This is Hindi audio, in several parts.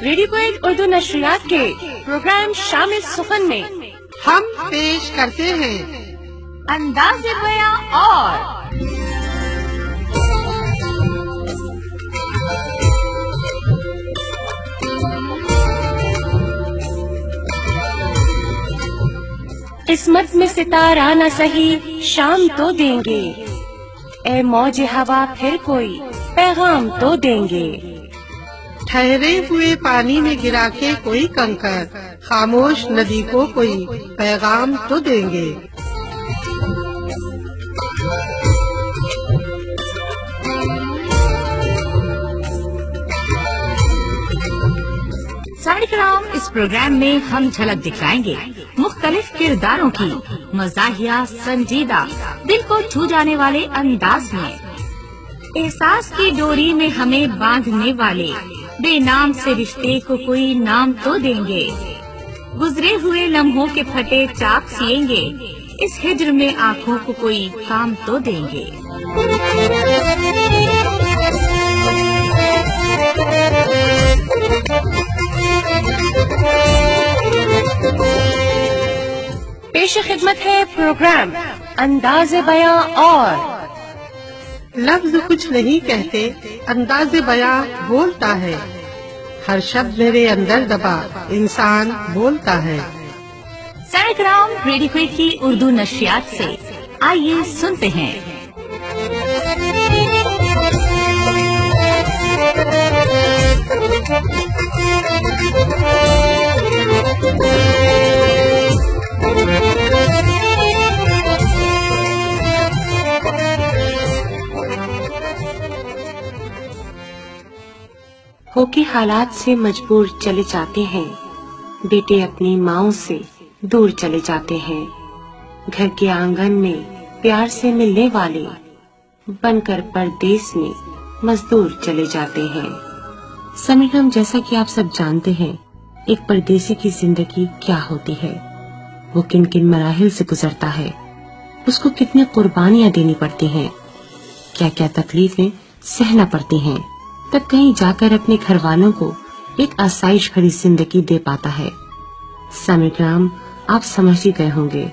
रेडियो क्वेट उर्दू नशरियात के प्रोग्राम शामिल सुखन में हम पेश करते हैं अंदाज़े बयां और किस्मत में सितारा न सही शाम तो देंगे, ए मौज हवा फिर कोई पैगाम तो देंगे। ठहरे हुए पानी में गिरा के कोई कंकर खामोश नदी को कोई पैगाम तो देंगे। साड़ीकराम, इस प्रोग्राम में हम झलक दिखलाएंगे मुख्तलिफ किरदारों की मज़ाहिया संजीदा दिल को छू जाने वाले अंदाज में। एहसास की डोरी में हमें बांधने वाले बेनाम से रिश्ते को कोई नाम तो देंगे। गुजरे हुए लम्हों के फटे चाक सिएंगे, इस हिज्र में आँखों को कोई काम तो देंगे। पेश खिदमत है प्रोग्राम अंदाज़े बयां और। लफ्ज कुछ नहीं कहते, अंदाज़े बयां बोलता है। हर शब्द मेरे अंदर दबा इंसान बोलता है। साड़ीकराम रेडियो क्वेट की उर्दू नशरियात से आइए सुनते हैं। हो के हालात से मजबूर चले जाते हैं, बेटे अपनी माओ से दूर चले जाते हैं। घर के आंगन में प्यार से मिलने वाले बनकर परदेस में मजदूर चले जाते हैं। समीरम, जैसा कि आप सब जानते हैं, एक परदेसी की जिंदगी क्या होती है, वो किन किन मराहिल से गुजरता है, उसको कितनी कुर्बानियां देनी पड़ती हैं, क्या क्या तकलीफें सहना पड़ती हैं, तब कहीं जाकर अपने घर वालों को एक आसाइश भरी जिंदगी दे पाता है। समीरम, आप समझ ही गए होंगे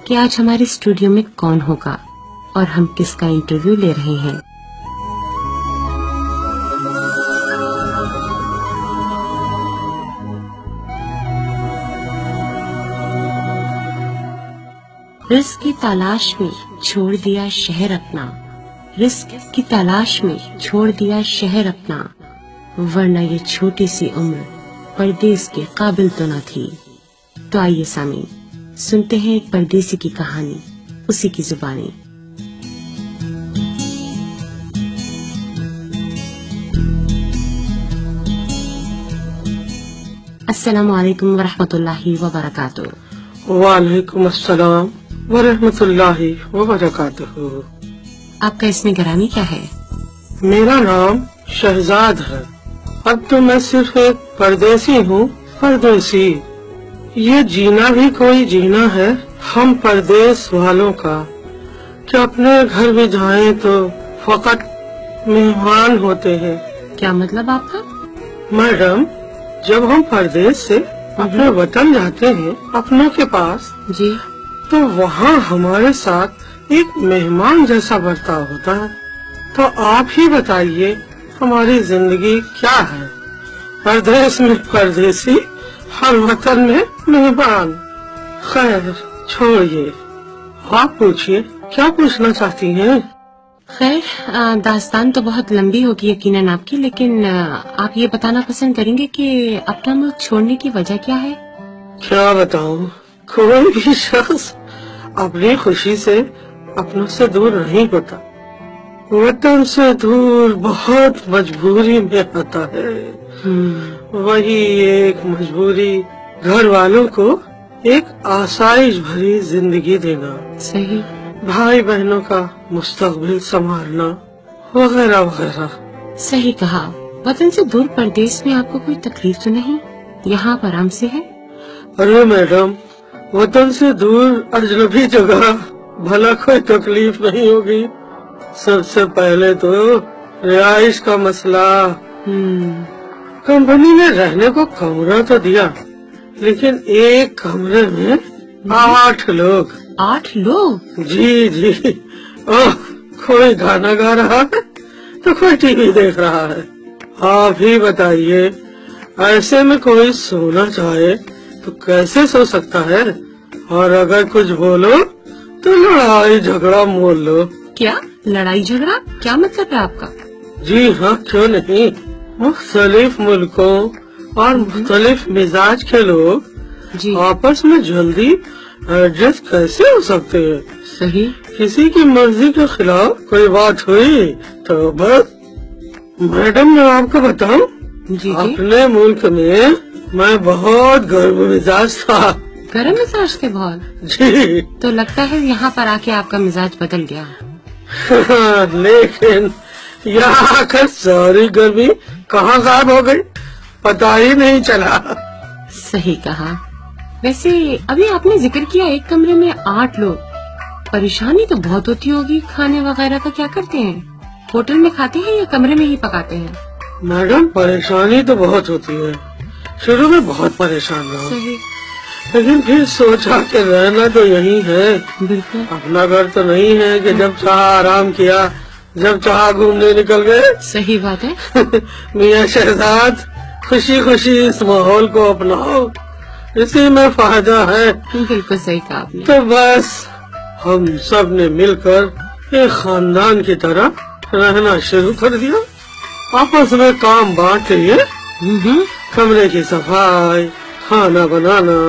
कि आज हमारे स्टूडियो में कौन होगा और हम किसका इंटरव्यू ले रहे हैं। रिस्क की तलाश में छोड़ दिया शहर अपना, रिस्क की तलाश में छोड़ दिया शहर अपना, वरना ये छोटी सी उम्र परदेस के काबिल तो न थी। तो आइए सामीन, सुनते हैं एक परदेसी की कहानी, उसी की जुबानी। अस्सलामु अलैकुम वरहमतुल्लाहि वबरकातुहू। वालेकुम अस्सलाम वरहमतुल्लाहि वबरकातुहू। आपका इसमें गिरानी क्या है? मेरा नाम शहजाद है। अब तो मैं सिर्फ एक परदेसी हूँ, परदेसी। ये जीना भी कोई जीना है हम परदेस वालों का, कि अपने घर भी जाएं तो फकत मेहमान होते हैं। क्या मतलब आपका? मैडम, जब हम परदेस से अपने वतन जाते हैं अपनों के पास जी, तो वहाँ हमारे साथ एक मेहमान जैसा बर्ताव होता है। तो आप ही बताइए हमारी जिंदगी क्या है? परदेश में परदेसी, हर वतन में मेहमान। खैर छोड़िए, आप पूछिए क्या पूछना चाहती हैं? खैर, दास्तान तो बहुत लंबी होगी यकीनन आपकी, लेकिन आप ये बताना पसंद करेंगे कि अपना मुल्क छोड़ने की वजह क्या है? क्या बताऊं, कोई भी शख्स अपनी खुशी से अपनों से दूर नहीं होता। वतन से दूर बहुत मजबूरी में आता है। वही एक मजबूरी घर वालों को एक आसाइश भरी जिंदगी देना, सही, भाई बहनों का मुस्तकबिल संभालना, वगैरह वगैरह। सही कहा। वतन से दूर परदेश में आपको कोई तकलीफ तो नहीं? यहाँ पर आराम से है। अरे मैडम, वतन से दूर अजनबी जगह भला कोई तकलीफ नहीं होगी। सबसे पहले तो रिहाइश का मसला। कंपनी ने रहने को कमरा तो दिया, लेकिन एक कमरे में 8 लोग। 8 लोग? जी जी। ओह, कोई गाना गा रहा है तो कोई टीवी देख रहा है। आप ही बताइए, ऐसे में कोई सोना चाहे तो कैसे सो सकता है? और अगर कुछ बोलो तो लड़ाई झगड़ा मोल लो। क्या लड़ाई झगड़ा? क्या मतलब है आपका? जी हाँ, क्यों नहीं। मुख्तलिफ मुल्कों और मुख्तलिफ मिजाज के लोग जी आपस में जल्दी एडजस्ट कैसे हो सकते हैं? सही। किसी की मर्जी के खिलाफ कोई बात हुई तो बस। मैडम, मैं आपको बताऊं, जी अपने मुल्क में मैं बहुत गर्म मिजाज था। गर्म मिजाज थे बहुत? जी। तो लगता है यहाँ पर आके आपका मिजाज बदल गया। लेकिन यहाँ आकर सारी गर्मी कहाँ गायब हो गई, पता ही नहीं चला। सही कहा। वैसे अभी आपने जिक्र किया एक कमरे में 8 लोग, परेशानी तो बहुत होती होगी। खाने वगैरह का क्या करते हैं? होटल में खाते हैं या कमरे में ही पकाते हैं? मैडम, परेशानी तो बहुत होती है। शुरू में बहुत परेशान रहा, सही। लेकिन फिर सोचा कि रहना तो यही है। बिल्कुल। अपना घर तो नहीं है कि जब चाह आराम किया, जब चाह घूमने निकल गए। सही बात है। मियां शहजाद, खुशी खुशी इस माहौल को अपनाओ, इसी में फायदा है। बिल्कुल सही कहा आपने। तो बस हम सब ने मिलकर एक खानदान की तरह रहना शुरू कर दिया। आपस में काम बांट लिए। कमरे की सफाई, खाना बनाना,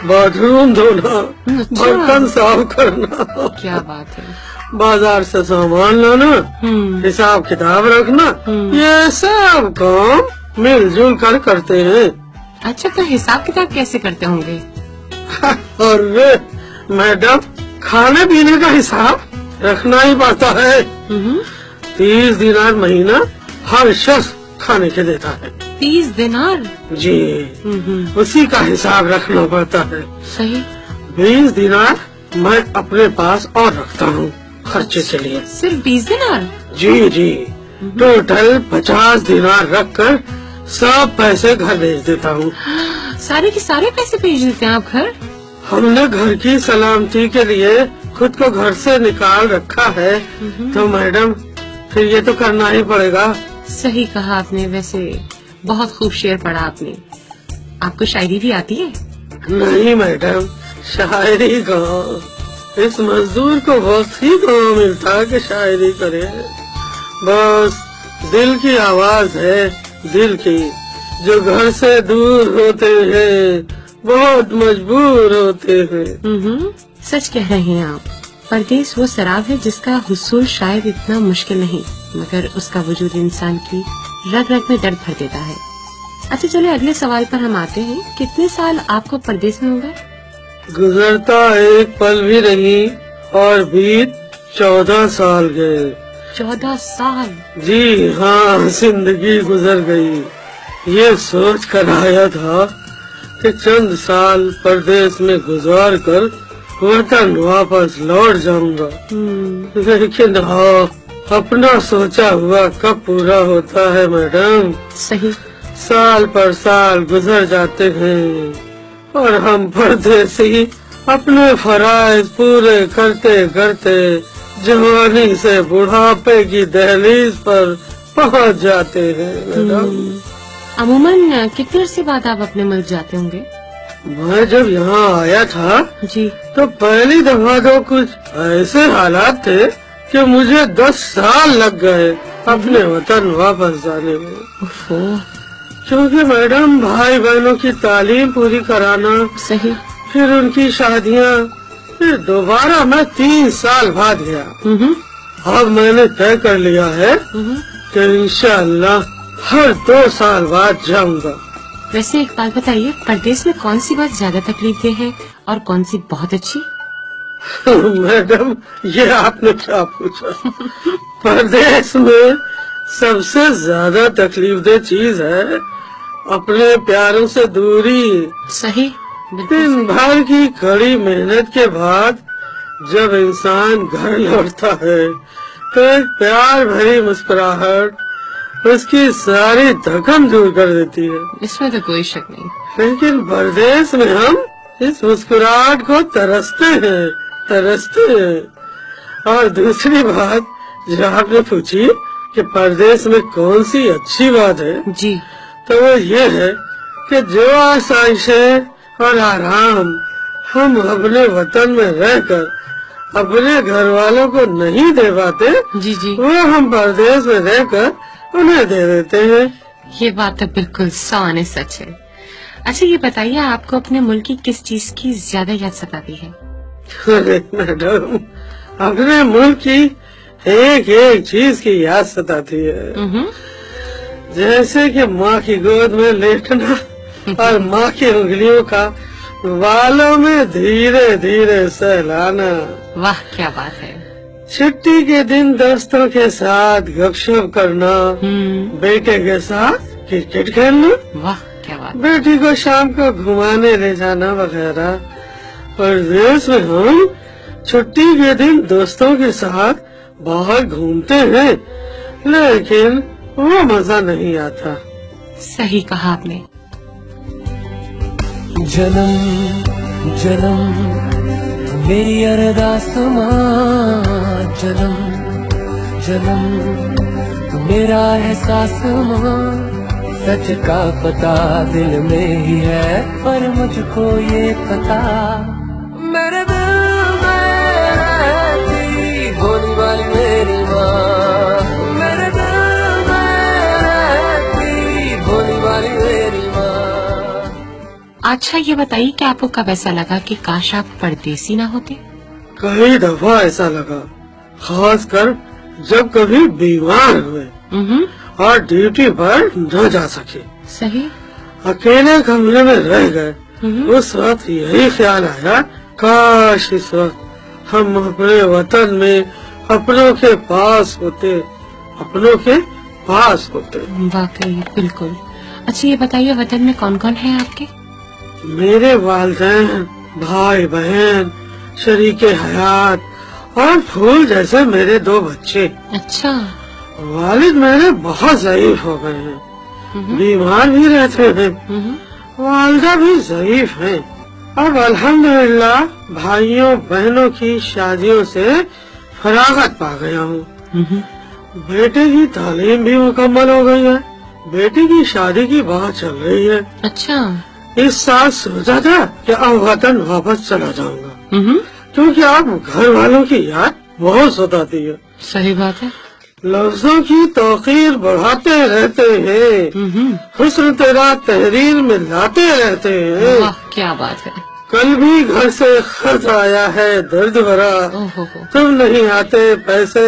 बाथरूम धोना, अच्छा। बर्तन साफ करना, क्या बात है। बाजार से सामान लाना, हिसाब किताब रखना, ये सब काम मिलजुल कर करते हैं। अच्छा, तो हिसाब किताब कैसे करते होंगे? और मैडम, खाने पीने का हिसाब रखना ही पड़ता है। 30 दिनार महीना हर शख्स खाने के देता है। 30 दिनार? जी। उसी का हिसाब रखना पड़ता है। सही। 20 दिनार मैं अपने पास और रखता हूँ खर्चे के लिए। सिर्फ 20 दिनार? जी जी। टोटल 50 दिनार रखकर सब पैसे घर भेज देता हूँ। सारे के सारे पैसे भेज देते हैं आप घर? हमने घर की सलामती के लिए खुद को घर से निकाल रखा है, तो मैडम फिर ये तो करना ही पड़ेगा। सही कहा आपने। वैसे बहुत खूब शेर पढ़ा आपने। आपको शायरी भी आती है? नहीं मैडम, शायरी कहाँ। इस मजदूर को वक्त ही कहाँ मिलता कि शायरी करे। बस दिल की आवाज है, दिल की, जो घर से दूर होते हैं, बहुत मजबूर होते हैं। सच कह रहे हैं आप। परदेस वो शराब है जिसका हुसूल शायद इतना मुश्किल नहीं, मगर उसका वजूद इंसान की रग रग में दर्द भर देता है। अच्छा, चले अगले सवाल पर हम आते हैं। कितने साल आपको परदेस में हो गए? गुजरता एक पल भी नहीं और बीत 14 साल गए। 14 साल? जी हाँ, जिंदगी गुजर गई। ये सोच कर आया था कि चंद साल परदेस में गुजार कर वतन वापस लौट जाऊंगा, लेकिन हाँ, अपना सोचा हुआ कब पूरा होता है मैडम। सही। साल पर साल गुजर जाते हैं और हम परदेसी अपने फराइज पूरे करते करते जवानी से बुढ़ापे की दहलीज पर पहुंच जाते हैं मैडम। अमूमन कितने अरसे बाद आप अपने मुल्क जाते होंगे? मैं जब यहाँ आया था जी, तो पहली दफा तो कुछ ऐसे हालात थे कि मुझे 10 साल लग गए अपने वतन वापस जाने में। क्योंकि मैडम, भाई बहनों की तालीम पूरी कराना, सही, फिर उनकी शादियाँ, फिर दोबारा मैं 3 साल बाद गया। अब मैंने तय कर लिया है कि इंशाअल्लाह हर 2 साल बाद जाऊंगा। वैसे एक बात बताइए, परदेश में कौन सी बात ज्यादा तकलीफ दे है और कौन सी बहुत अच्छी? मैडम, ये आपने क्या पूछा? परदेश में सबसे ज्यादा तकलीफ दे चीज है अपने प्यारों से दूरी। सही। दिन भर की कड़ी मेहनत के बाद जब इंसान घर लौटता है तो एक प्यार भरी मुस्कुराहट उसकी सारी थकन दूर कर देती है। इसमें तो कोई शक नहीं। लेकिन परदेश में हम इस मुस्कुराहट को तरसते हैं। और दूसरी बात जो आपने पूछी कि परदेश में कौन सी अच्छी बात है, जी, तो वो ये है कि जो आसाइशें और आराम हम अपने वतन में रहकर अपने घर वालों को नहीं दे पाते, जी जी, वो हम परदेश में रहकर उन्हें दे देते हैं। ये बात तो बिल्कुल 100 आने सच है। अच्छा ये बताइए, आपको अपने मुल्क की किस चीज की ज्यादा याद सताती है? अरे मैडम, अपने मुल्क की एक एक चीज की याद सताती है। जैसे कि माँ की गोद में लेटना और माँ की उंगलियों का बालों में धीरे धीरे सहलाना। वाह क्या बात है। छुट्टी के दिन दोस्तों के साथ गपशप करना, बेटे के साथ क्रिकेट खेलना, वाह क्या बात। बेटी को शाम को घुमाने ले जाना वगैरह। परदेश में हम छुट्टी के दिन दोस्तों के साथ बाहर घूमते हैं, लेकिन वो मजा नहीं आता। सही कहा आपने। जन्म जन्म मेरी अरदास माँ, जन्म जन्म मेरा एहसास माँ, सच का पता दिल में ही है, पर मुझको ये पता मेरे दिल में रहती भोली वाली मेरी माँ, मेरे दिल में रहती भोली वाली मेरी माँ। अच्छा ये बताइए कि आपको कब ऐसा लगा कि काश आप परदेसी ना होते? कई दफा ऐसा लगा, खासकर जब कभी बीमार हुए और ड्यूटी पर न जा सके, सही, अकेले कमरे में रह गए। उस वक्त यही ख्याल आया, काश इस वक्त हम अपने वतन में अपनों के पास होते। वाकई बिल्कुल। अच्छा ये बताइए, वतन में कौन कौन है आपके? मेरे वालिदैन, भाई बहन, शरीके हयात और फूल जैसे मेरे 2 बच्चे। अच्छा। वालिद मेरे बहुत ज़ईफ हो गए हैं, बीमार भी रहते हैं। वालिदा भी ज़ईफ हैं। अब अल्हम्दुलिल्लाह भाइयों बहनों की शादियों से फरागत पा गया हूँ। बेटे की तालीम भी मुकम्मल हो गई है। बेटी की शादी की बात चल रही है। अच्छा। इस साल सोचा था कि अब वतन वापस चला जाऊंगा, क्योंकि अब घर वालों की याद बहुत सताती है। सही बात है। लफ्जों की तौकीर बढ़ाते रहते हैं, हुस्न तेरा तहरीर में लाते रहते हैं। वाह क्या बात है। कल भी घर से खत आया है दर्द भरा, तुम नहीं आते पैसे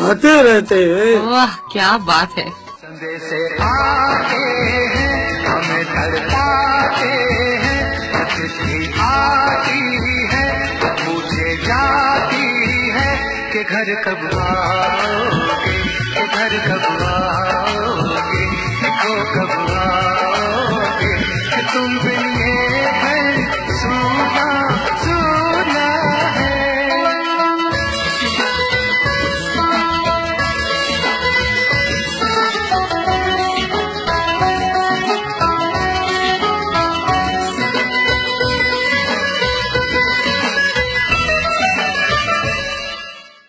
आते रहते हैं। वाह क्या बात है। संदेश आते हैं हमें तड़पाते हैं, चिट्ठी आती है पूछे जाती है कि घर कब आओगे, कि घर कब आओगे, देखो कब आओगे, कि तुम बिन ये घर सूना सूना है।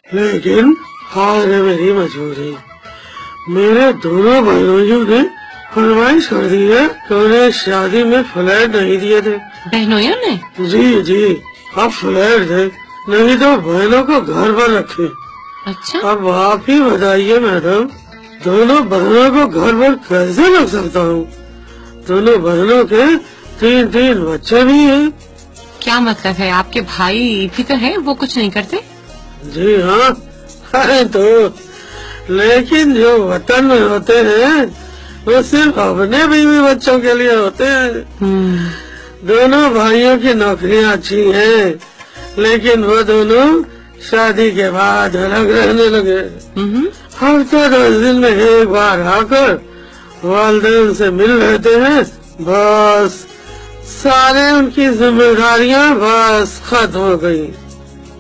लेकिन हार है मेरी मजबूरी। मेरे दोनों भाइयों ने फरमाइश कर दी है कि उन्हें शादी में फ्लैट नहीं दिए थे। बहनों ने? जी, अब फ्लैट थे, नहीं तो बहनों को घर पर रखे। अच्छा। अब आप ही बताइए मैडम, दोनों बहनों को घर पर कैसे रख सकता हूँ? दोनों बहनों के 3 बच्चे भी हैं। क्या मतलब है? आपके भाई भी तो है, वो कुछ नहीं करते? जी हाँ, है तो, लेकिन जो वतन में होते हैं वो सिर्फ अपने बीवी बच्चों के लिए होते हैं। दोनों भाइयों की नौकरियाँ अच्छी हैं, लेकिन वो दोनों शादी के बाद अलग रहने लगे। हफ्ते 10 दिन में एक बार आकर वालिदैन से मिल लेते हैं, बस सारे उनकी जिम्मेदारियाँ बस खत्म हो गयी।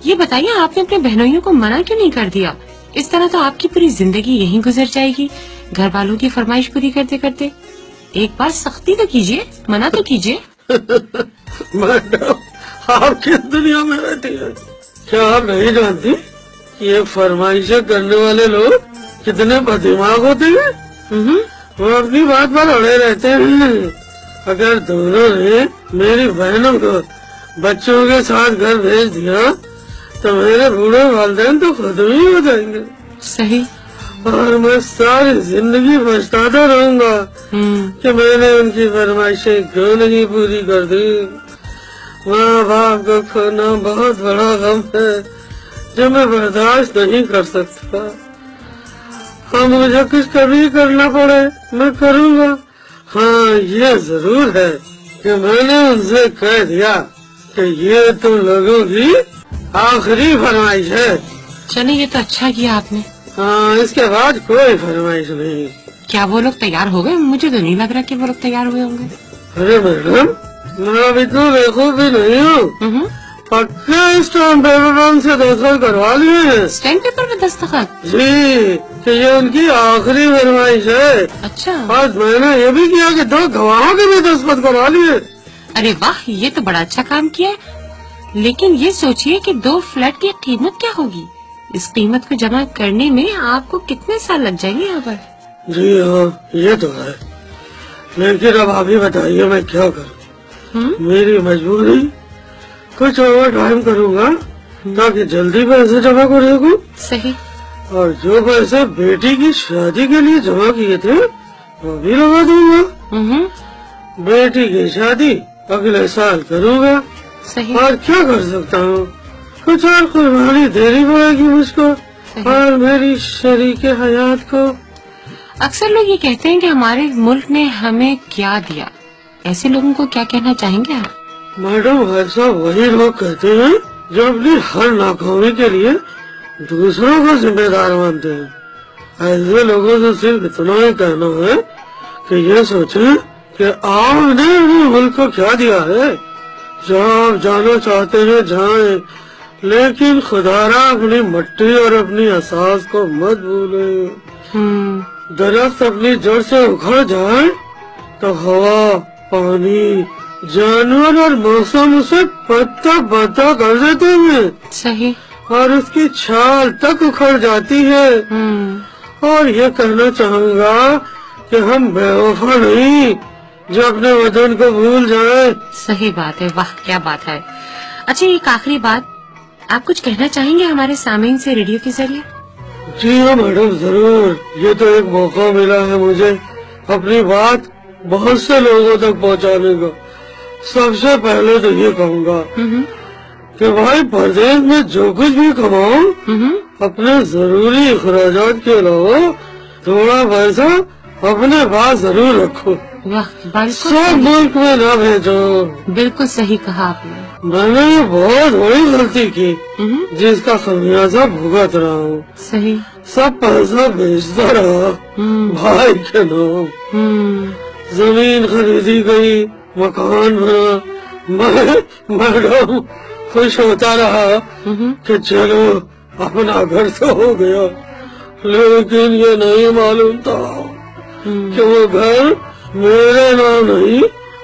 ये बताइए, आपने अपने बहनोइयों को मना क्यों नहीं कर दिया? इस तरह तो आपकी पूरी जिंदगी यहीं गुजर जाएगी। घर वालों की फरमाइश पूरी करते करते एक बार सख्ती तो कीजिए, मना तो कीजिए। मैडम, आप किस दुनिया में रहती है? क्या आप नहीं जानती ये फरमाइशें करने वाले लोग कितने बददिमाग होते हैं? वो अपनी बात पर अड़े रहते हैं। अगर दोनों ने मेरी बहनों को बच्चों के साथ घर भेज दिया तो मेरे बूढ़े वालिदैन तो खुद ही हो जाएंगे। सही। और मैं सारी जिंदगी पछताता रहूंगा कि मैंने उनकी फरमाइशें क्यों नहीं पूरी कर दी। माँ बाप को खोना बहुत बड़ा गम है जो मैं बर्दाश्त नहीं कर सकता। हाँ, मुझे कुछ कभी करना पड़े मैं करूँगा। हाँ, ये जरूर है कि मैंने उनसे कह दिया कि ये तुम लोगों की आखिरी फरमाइश है। चलिए, ये तो अच्छा किया आपने। हाँ, इसके बाद कोई फरमाइश नहीं। क्या वो लोग तैयार हो गए? मुझे तो नहीं लग रहा कि वो लोग तैयार हुए होंगे। अरे मैडम, मैं अभी तो बेवकूफ भी नहीं हूँ। पक्का स्टैम्प पेपर से दस्तखत करवा लिए हैं। स्टैम्प पेपर में दस्तखत? जी, कि ये उनकी आखिरी फरमाइश है। अच्छा। और मैंने ये भी किया कि 2 गवाहों के भी दस्तखत करवा लिए। अरे वाह, ये तो बड़ा अच्छा काम किया। लेकिन ये सोचिए कि 2 फ्लैट की कीमत क्या होगी? इस कीमत को जमा करने में आपको कितने साल लग जाएंगे यहाँ पर? जी हाँ, ये तो है। लेकिन अब आप ही बताइए मैं क्या करूँ? मेरी मजबूरी, कुछ ओवर टाइम करूँगा ताकि जल्दी पैसे जमा कर सकूँ। सही। और जो पैसे बेटी की शादी के लिए जमा किए थे वो भी लगा दूंगा। बेटी की शादी अगले साल करूँगा। सही। और क्या कर सकता हूँ? कुछ और कुर्बानी देनी पड़ेगी मुझको और मेरी शरीके हयात को। अक्सर लोग ये कहते हैं कि हमारे मुल्क ने हमें क्या दिया। ऐसे लोगों को क्या कहना चाहेंगे आप? मैडम, ऐसा वही लोग कहते हैं जो अपनी हर नाकामी के लिए दूसरों को जिम्मेदार मानते हैं। ऐसे लोगों से सिर्फ इतना ही कहना है कि ये सोचें कि आपने अपने मुल्क को क्या दिया है। जहाँ आप जाना चाहते हैं जाएं, लेकिन खुदारा अपनी मट्टी और अपनी असास को मत भूलें। दरख्त अपनी जड़ से उखड़ जाए तो हवा, पानी, जानवर और मौसम उसे पत्ता पत्ता कर देते हैं। सही। और उसकी छाल तक उखड़ जाती है। और ये कहना चाहूँगा कि हम बेवफा नहीं जो अपने वतन को भूल जाए। सही बात है। वाह, क्या बात है। अच्छा, एक आखिरी बात, आप कुछ कहना चाहेंगे हमारे सामीन से रेडियो के जरिए? जी हाँ मैडम, जरूर। ये तो एक मौका मिला है मुझे अपनी बात बहुत से लोगों तक पहुँचाने का। सबसे पहले तो ये कहूँगा कि भाई, परदेश में जो कुछ भी कमाओ अपने जरूरी अखराजात के अलावा थोड़ा पैसा अपने पास जरूर रखो। वाह, सब मुल्क में न भेजो। बिल्कुल सही कहा आपने। मैंने बहुत बड़ी गलती की जिसका खमियाजा भुगत रहा हूँ। सही। सब पैसा बेचता रहा भाई के नाम। जमीन खरीदी गई, मकान बना। मैडम खुश होता रहा कि चलो अपना घर तो हो गया, लेकिन ये नहीं मालूम था कि वो घर मेरे नाम नहीं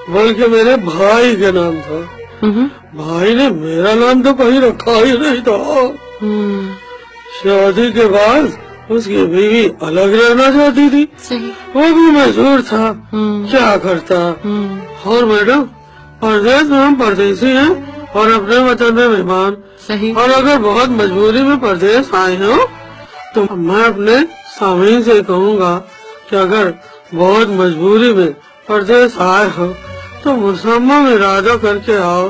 बल्कि मेरे भाई के नाम था। भाई ने मेरा नाम तो कहीं रखा ही नहीं था। शादी के बाद उसकी बीवी अलग रहना चाहती थी। सही। वो भी मजबूर था, क्या करता। और मैडम, परदेश में हम परदेसी हैं और अपने वतन में मेहमान। सही। और अगर बहुत मजबूरी में परदेश आए हो तो मैं अपने सामीन से कहूँगा कि अगर बहुत मजबूरी में परदेश आए हो तो मुसम्मम इरादा करके आओ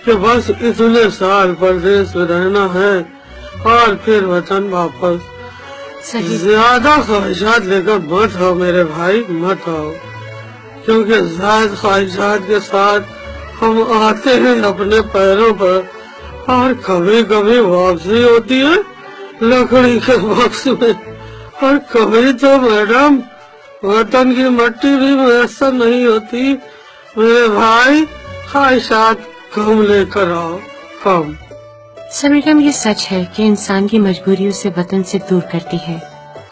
कि बस इतने साल परदेश में रहना है और फिर वतन वापस। सही। ज्यादा ख्वाहिशात लेकर मत आओ मेरे भाई, मत आओ, क्योंकि ज्यादा ख्वाहिशात के साथ हम आते हैं अपने पैरों पर और कभी कभी वापसी होती है लकड़ी के बक्स में। और कभी तो मैडम वतन की मट्टी भी मैसर नहीं होती। मेरे भाई, ख्वाहिशात कम लेकर आओ, कम। समीरम, ये सच है कि इंसान की मजबूरी उसे वतन से दूर करती है।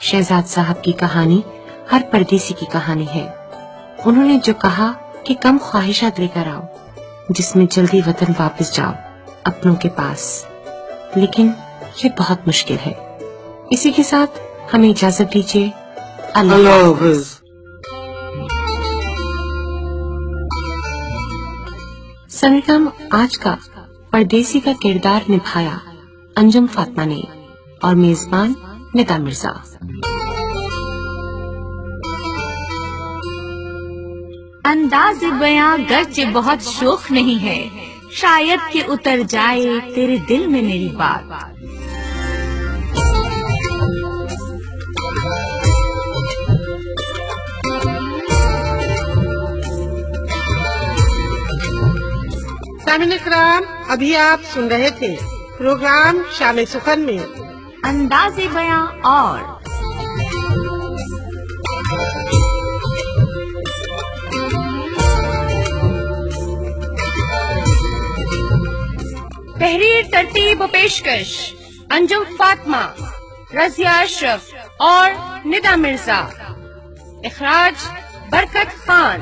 शहजाद साहब की कहानी हर परदेसी की कहानी है। उन्होंने जो कहा कि कम ख्वाहिशात लेकर आओ, जिसमें जल्दी वतन वापस जाओ अपनों के पास, लेकिन ये बहुत मुश्किल है। इसी के साथ हमें इजाजत दीजिए। अल्लाह हाफ़िज़। सनगम आज का परदेसी का किरदार निभाया अंजुम फातिमा ने और मेजबान निदा मिर्जा। अंदाज़ बयां गर्चे बहुत शोख नहीं है, शायद कि उतर जाए तेरे दिल में मेरी बात। सामिन इकराम, अभी आप सुन रहे थे प्रोग्राम शाम सुखन में अंदाज़े बयां और तहरीर तरतीब व पेशकश अंजुम फातिमा, रज़िया अशरफ और निदा मिर्जा। इखराज बरकत खान।